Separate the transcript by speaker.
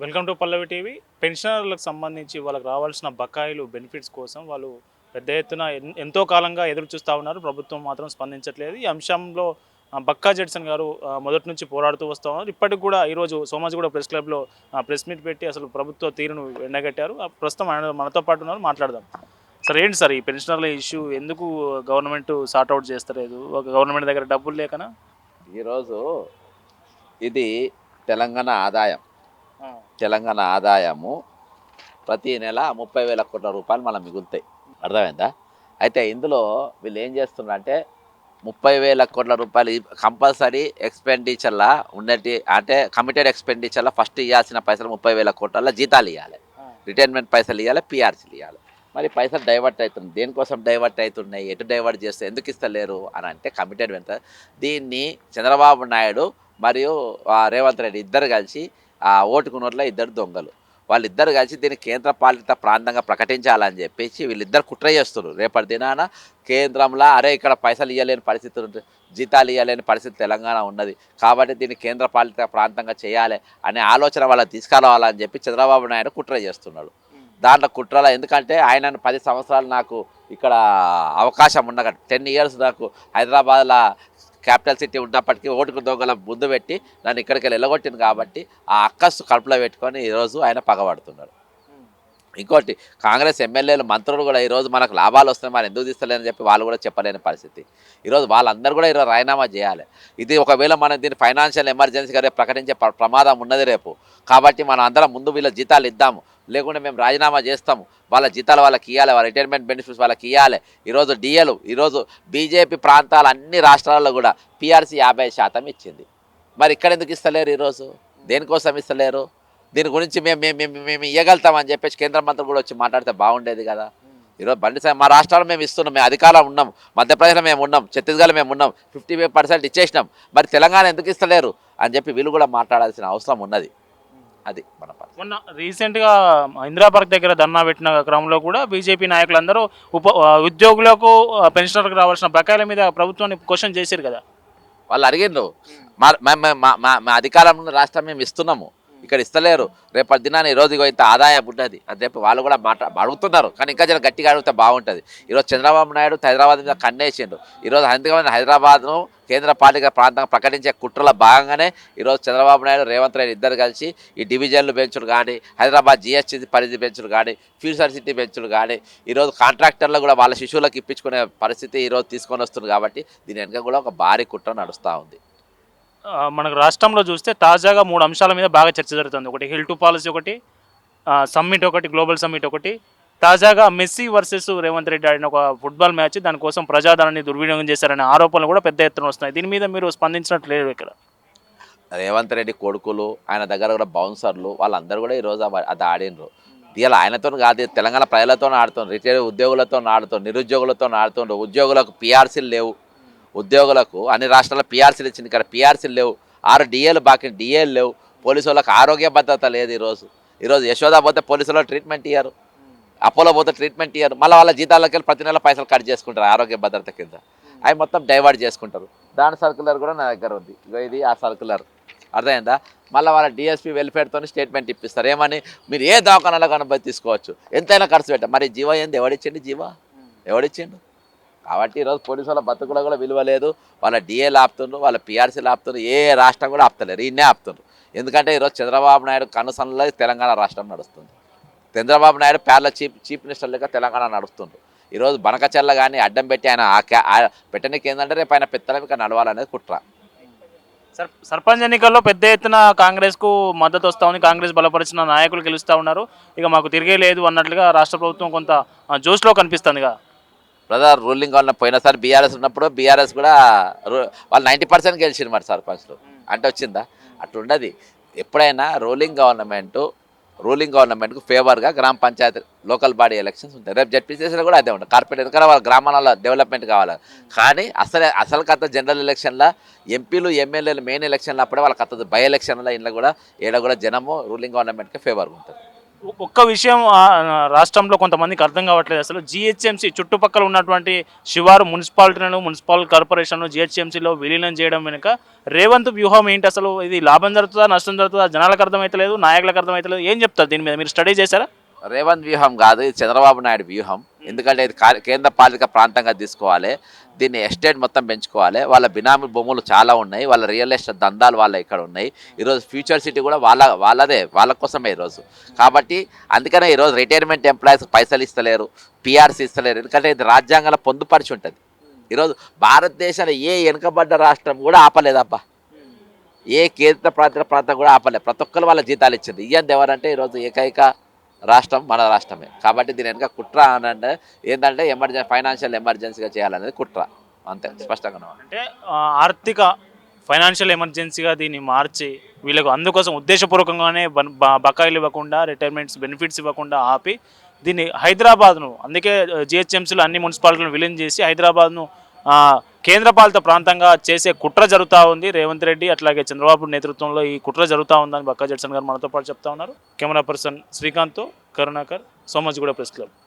Speaker 1: Welcome to Pallavi TV. పెన్షనర్లకు సంబంధించి వాళ్ళకి రావాల్సిన బకాయిలు బెనిఫిట్స్ కోసం వాళ్ళు పెద్ద ఎత్తున ఎంతో కాలంగా ఎదురు చూస్తూ ఉన్నారు. ప్రభుత్వం మాత్రం స్పందించట్లేదు. ఈ అంశంలో బక్కా జడ్సన్ గారు మొదటి నుంచి పోరాడుతూ వస్తూ ఉన్నారు. ఇప్పటికి కూడా ఈరోజు సోమాజిగూడ ప్రెస్ క్లబ్లో ప్రెస్ మీట్ పెట్టి అసలు ప్రభుత్వ తీరును ఎండగట్టారు. ప్రస్తుతం ఆయన మనతో పాటు ఉన్నారు, మాట్లాడదాం. సార్, ఏంటి సార్ ఈ పెన్షనర్ల ఇష్యూ? ఎందుకు గవర్నమెంట్ సార్ట్అవుట్ చేస్తలేదు? ఒక గవర్నమెంట్ దగ్గర డబ్బులు లేకనా?
Speaker 2: ఈరోజు ఇది తెలంగాణ ఆదాయం.
Speaker 1: ఆ,
Speaker 2: తెలంగాణ ఆదాయము ప్రతి నెల 30,000 కోట్ల రూపాయలు మనం మిగులుతాయి. అర్థమైందా? అయితే ఇందులో వీళ్ళు ఏం చేస్తున్నారంటే 30,000 కోట్ల రూపాయలు కంపల్సరీ ఎక్స్పెండిచర్లా ఉన్నట్టు, అంటే కమిటెడ్ ఎక్స్పెండిచర్లో ఫస్ట్ ఇవ్వాల్సిన పైసలు 30,000 కోట్ల జీతాలు ఇవ్వాలి,
Speaker 1: ఆ,
Speaker 2: రిటైర్మెంట్ పైసలు ఇవ్వాలి, పిఆర్సీలు ఇవ్వాలి. మరి పైసలు డైవర్ట్ అవుతుంది. దేనికోసం డైవర్ట్ అవుతున్నాయి, ఎటు డైవర్ట్ చేస్తే ఎందుకు ఇస్తలేరు అని అంటే కమిటెడ్ వెంట దీన్ని చంద్రబాబు నాయుడు మరియు రేవంత్ రెడ్డి ఇద్దరు కలిసి ఓటుకు నోట్ల ఇద్దరు దొంగలు, వాళ్ళిద్దరు కలిసి దీన్ని కేంద్ర పాలిత ప్రాంతంగా ప్రకటించాలని చెప్పేసి వీళ్ళిద్దరు కుట్ర చేస్తున్నారు. రేపటి దినాన కేంద్రంలో అరే ఇక్కడ పైసలు ఇవ్వలేని పరిస్థితి ఉంటుంది, జీతాలు ఇవ్వలేని పరిస్థితి తెలంగాణ ఉన్నది, కాబట్టి దీన్ని కేంద్ర పాలిత ప్రాంతంగా చేయాలి అనే ఆలోచన వాళ్ళకి తీసుకురావాలని చెప్పి చంద్రబాబు నాయుడు కుట్ర చేస్తున్నాడు. దాంట్లో కుట్రలో ఎందుకంటే ఆయన 10 సంవత్సరాలు నాకు ఇక్కడ అవకాశం ఉండగా 10 ఇయర్స్ నాకు హైదరాబాద్లో క్యాపిటల్ సిటీ ఉన్నప్పటికీ ఓటుకు దొంగల ముందు పెట్టి నన్ను ఇక్కడికి వెళ్ళగొట్టింది కాబట్టి ఆ అక్కస్సు కడుపులో పెట్టుకొని ఈరోజు ఆయన పగబడుతున్నాడు. ఇంకోటి, కాంగ్రెస్ ఎమ్మెల్యేలు మంత్రులు కూడా ఈరోజు మనకు లాభాలు వస్తాయి మరి ఎందుకు తీస్తలేని చెప్పి వాళ్ళు కూడా చెప్పలేని పరిస్థితి. ఈరోజు వాళ్ళందరూ కూడా ఈరోజు రాజీనామా చేయాలి. ఇది ఒకవేళ మనం దీన్ని ఫైనాన్షియల్ ఎమర్జెన్సీగా రేపు ప్రకటించే ప్రమాదం ఉన్నది రేపు. కాబట్టి మనం అందరం ముందు వీళ్ళ జీతాలు ఇద్దాము, లేకుంటే మేము రాజీనామా చేస్తాము, వాళ్ళ జీతాలు వాళ్ళకి ఇవ్వాలి, వాళ్ళ రిటైర్మెంట్ బెనిఫిట్స్ వాళ్ళకి ఇవ్వాలి. ఈరోజు డిఏలు ఈరోజు బీజేపీ ప్రాంతాలు అన్ని రాష్ట్రాల్లో కూడా పీఆర్సీ 50% ఇచ్చింది. మరి ఇక్కడ ఎందుకు ఇస్తలేరు? ఈరోజు దేనికోసం ఇస్తలేరు? దీని గురించి మేము మేము మేము ఇవ్వగలుగుతామని చెప్పేసి కేంద్ర మంత్రులు కూడా వచ్చి మాట్లాడితే బాగుండేది కదా. ఈరోజు బండి మా రాష్ట్రాల్లో మేము ఇస్తున్నాం, మేము అధికారం ఉన్నాం, మధ్యప్రదేశ్లో మేము ఉన్నాం, ఛత్తీస్గఢ్లో మేము ఉన్నాం, 55% ఇచ్చేసినాం, మరి తెలంగాణ ఎందుకు ఇస్తలేరు అని చెప్పి వీళ్ళు కూడా మాట్లాడాల్సిన అవసరం ఉన్నది. అది మన
Speaker 1: మొన్న రీసెంట్గా ఇందిరాపార్క్ దగ్గర ధర్నా పెట్టిన క్రమంలో కూడా బీజేపీ నాయకులందరూ ఉద్యోగులకు పెన్షనర్లకు రావాల్సిన బకాయిల మీద ప్రభుత్వాన్ని క్వశ్చన్ చేశారు కదా.
Speaker 2: వాళ్ళు అడిగిండ్రు, మా అధికారంలో ఉన్న రాష్ట్రం మేము ఇస్తున్నాము, ఇక్కడ ఇస్తలేరు, రేపటి దినాన్ని ఈరోజు ఇంత ఆదాయం ఉన్నది అని చెప్పి వాళ్ళు కూడా అడుగుతున్నారు. కానీ ఇంకా జర గట్టిగా అడిగితే బాగుంటుంది. ఈరోజు చంద్రబాబు నాయుడు హైదరాబాద్ మీద కన్నేసిండు. ఈరోజు హైదరాబాద్ను కేంద్ర పాలిత ప్రాంతంగా ప్రకటించే కుట్రలో భాగంగానే ఈరోజు చంద్రబాబు నాయుడు రేవంత్ రెడ్డి ఇద్దరు కలిసి ఈ డివిజన్లు పెంచుడు కానీ, హైదరాబాద్ జిఎస్టీ పరిధి పెంచుడు కానీ, ఫ్యూచర్ సిటీ పెంచుడు కానీ, ఈరోజు కాంట్రాక్టర్లు కూడా వాళ్ళ శిశువులకు ఇప్పించుకునే పరిస్థితి ఈరోజు తీసుకొని వస్తుంది. కాబట్టి దీని వెనుక కూడా ఒక భారీ కుట్ర నడుస్తూ ఉంది.
Speaker 1: మనకు రాష్ట్రంలో చూస్తే తాజాగా 3 అంశాల మీద బాగా చర్చ జరుగుతుంది. ఒకటి హిల్ 2 పాలసీ, ఒకటి సమ్మిట్, ఒకటి గ్లోబల్ సమ్మిట్, ఒకటి తాజాగా మెస్సీ వర్సెస్ రేవంత్ రెడ్డి ఆడిన ఒక ఫుట్బాల్ మ్యాచ్, దానికోసం ప్రజాధనాన్ని దుర్వినియోగం చేశారనే ఆరోపణలు కూడా పెద్ద ఎత్తున వస్తున్నాయి. దీని మీద మీరు స్పందించినట్లు లేదు ఇక్కడ.
Speaker 2: రేవంత్ రెడ్డి కొడుకులు, ఆయన దగ్గర కూడా బౌన్సర్లు, వాళ్ళందరూ కూడా ఈరోజు అది ఆడినరు. ఇలా ఆయనతో కాదు, తెలంగాణ ప్రజలతో ఆడుతున్నారు, రిటైర్ ఉద్యోగులతో ఆడుతున్నారు, నిరుద్యోగులతో ఆడుతున్నారు. ఉద్యోగులకు పిఆర్సీలు లేవు, ఉద్యోగులకు అన్ని రాష్ట్రాల్లో పిఆర్సీలు ఇచ్చింది, ఇక్కడ పిఆర్సీలు లేవు. 6 డిఏలు బాకీ, డిఏలు లేవు. పోలీసు వాళ్ళకి ఆరోగ్య భద్రత లేదు. ఈరోజు యశోద పోతే పోలీసు వాళ్ళు ట్రీట్మెంట్ ఇయ్యారు, అపోలో పోతే ట్రీట్మెంట్ ఇయ్యారు. మళ్ళీ వాళ్ళ జీతాలకి వెళ్ళి ప్రతి నెల పైసలు కట్ చేసుకుంటారు ఆరోగ్య భద్రత కింద. అవి మొత్తం డైవర్ట్ చేసుకుంటారు. దాని సర్కులర్ కూడా నా దగ్గర ఉంది. ఇది ఆ సర్కులర్, అర్థమైందా? మళ్ళీ వాళ్ళ డిఎస్పీ వెల్ఫేర్తో స్టేట్మెంట్ ఇప్పిస్తారు. ఏమని, మీరు ఏ దవాఖానాలో కనుక తీసుకోవచ్చు, ఎంతైనా ఖర్చు పెట్టారు. మరి జీవో ఏంది? ఎవడిచ్చిండు జీవో? ఎవడిచ్చిండు? కాబట్టి ఈరోజు పోలీసు వాళ్ళ బతుకులో కూడా విలువ లేదు. వాళ్ళ డిఏలు ఆపుతున్నారు, వాళ్ళ పిఆర్సీలు ఆపుతున్నారు, ఏ రాష్ట్రం కూడా ఆపుతలేరు, ఈయనే ఆపుతున్నారు. ఎందుకంటే ఈరోజు చంద్రబాబు నాయుడు కనుసనలో తెలంగాణ రాష్ట్రం నడుస్తుంది. చంద్రబాబు నాయుడు పేర్ల చీఫ్ మినిస్టర్ లెక్క తెలంగాణ నడుస్తుండ్రు. ఈరోజు బనకచెల్ల కానీ అడ్డం పెట్టి ఆయన పెట్టడానికి ఏంటంటే రేపు ఆయన పెత్తనమిక నడవాలనేది కుట్ర.
Speaker 1: సర్పంచ్ ఎన్నికల్లో పెద్ద ఎత్తున కాంగ్రెస్కు మద్దతు వస్తూ ఉంది. కాంగ్రెస్ బలపరిచిన నాయకులు గెలుస్తూ ఉన్నారు. ఇక మాకు తిరిగే లేదు అన్నట్లుగా రాష్ట్ర ప్రభుత్వం కొంత జోష్లో కనిపిస్తుందిగా.
Speaker 2: బ్రదర్, రూలింగ్ గవర్నమెంట్ పోయినసారి బీఆర్ఎస్ ఉన్నప్పుడు బీఆర్ఎస్ కూడా వాళ్ళు 90% గెలిచింది. మరి సర్పంచ్లు అంటే వచ్చిందా? అట్లుండదు. ఎప్పుడైనా రూలింగ్ గవర్నమెంట్కు ఫేవర్గా గ్రామ పంచాయతీ లోకల్ బాడీ ఎలక్షన్స్ ఉంటాయి. రేపు జడ్పీసీసీలో కూడా అదే ఉంటుంది. కార్పొరేట్ ఎందుకంటే వాళ్ళ గ్రామాలలో డెవలప్మెంట్ కావాలి. కానీ అసలు కథ జనరల్ ఎలక్షన్లో ఎంపీలు ఎమ్మెల్యేలు మెయిన్ ఎలక్షన్లో అప్పుడే వాళ్ళకి కథ బై ఎలక్షన్లో ఇంట్లో కూడా కూడా జనము రూలింగ్ గవర్నమెంట్కి ఫేవర్గా ఉంటుంది.
Speaker 1: ఒక్క విషయం రాష్ట్రంలో కొంతమందికి అర్థం కావట్లేదు. అసలు జిహెచ్ఎంసీ చుట్టుపక్కల ఉన్నటువంటి శివారు మున్సిపాలిటీలను, మున్సిపల్ కార్పొరేషన్లు జిహెచ్ఎంసీలో విలీనం చేయడం వెనుక రేవంత్ వ్యూహం ఏంటి అసలు? ఇది లాభం జరుగుతుందా, నష్టం జరుగుతుందా? జనాలకు అర్థమైతలేదు, నాయకులకు అర్థమైతలేదు. ఏం చెప్తారు దీని మీద? మీరు స్టడీ చేశారా?
Speaker 2: రేవంత్ వ్యూహం కాదు, ఇది చంద్రబాబు నాయుడు వ్యూహం. ఎందుకంటే ఇది కేంద్ర పాలిత ప్రాంతంగా తీసుకోవాలి, దీన్ని ఎస్టేట్ మొత్తం పెంచుకోవాలి. వాళ్ళ బినామీ భూములు చాలా ఉన్నాయి, వాళ్ళ రియల్ ఎస్టేట్ దందాలు వాళ్ళ ఇక్కడ ఉన్నాయి. ఈరోజు ఫ్యూచర్ సిటీ కూడా వాళ్ళదే, వాళ్ళ కోసమే ఈరోజు. కాబట్టి అందుకనే ఈరోజు రిటైర్మెంట్ ఎంప్లాయీస్ పైసలు ఇస్తలేరు, పిఆర్సీ ఇస్తలేరు. ఎందుకంటే ఇది రాజ్యాంగంలో పొందుపరిచి ఉంటుంది. ఈరోజు భారతదేశంలో ఏ వెనుకబడ్డ రాష్ట్రం కూడా ఆపలేదబ్బా, ఏ కేంద్ర ప్రాంతం కూడా ఆపలేదు. ప్రతి ఒక్కరు వాళ్ళ జీతాలు ఇచ్చింది. ఇయ్యంది ఎవరంటే ఈరోజు ఏకైక రాష్ట్రం మన రాష్ట్రమే. కాబట్టి దీని వెనుక కుట్ర అని అంటే ఏంటంటే ఫైనాన్షియల్ ఎమర్జెన్సీగా చేయాలనేది కుట్ర, అంతే స్పష్టంగా.
Speaker 1: అంటే ఆర్థిక ఫైనాన్షియల్ ఎమర్జెన్సీగా దీన్ని మార్చి వీళ్ళకు అందుకోసం ఉద్దేశపూర్వకంగానే బకాయిలు ఇవ్వకుండా, రిటైర్మెంట్స్ బెనిఫిట్స్ ఇవ్వకుండా ఆపి దీన్ని హైదరాబాద్ను, అందుకే జిహెచ్ఎంసీలో అన్ని మున్సిపాలిటీలను విలీనం చేసి హైదరాబాద్ను కేంద్రపాలిత ప్రాంతంగా చేసే కుట్ర జరుగుతూ ఉంది. రేవంత్ రెడ్డి అట్లాగే చంద్రబాబు నేతృత్వంలో ఈ కుట్ర జరుగుతూ ఉందని బక్కా జడ్సన్ గారు మనతో పాటు చెప్తా ఉన్నారు. కెమెరా పర్సన్ శ్రీకాంత్తో కరుణాకర్, సోమాజిగూడ ప్రెస్ క్లబ్.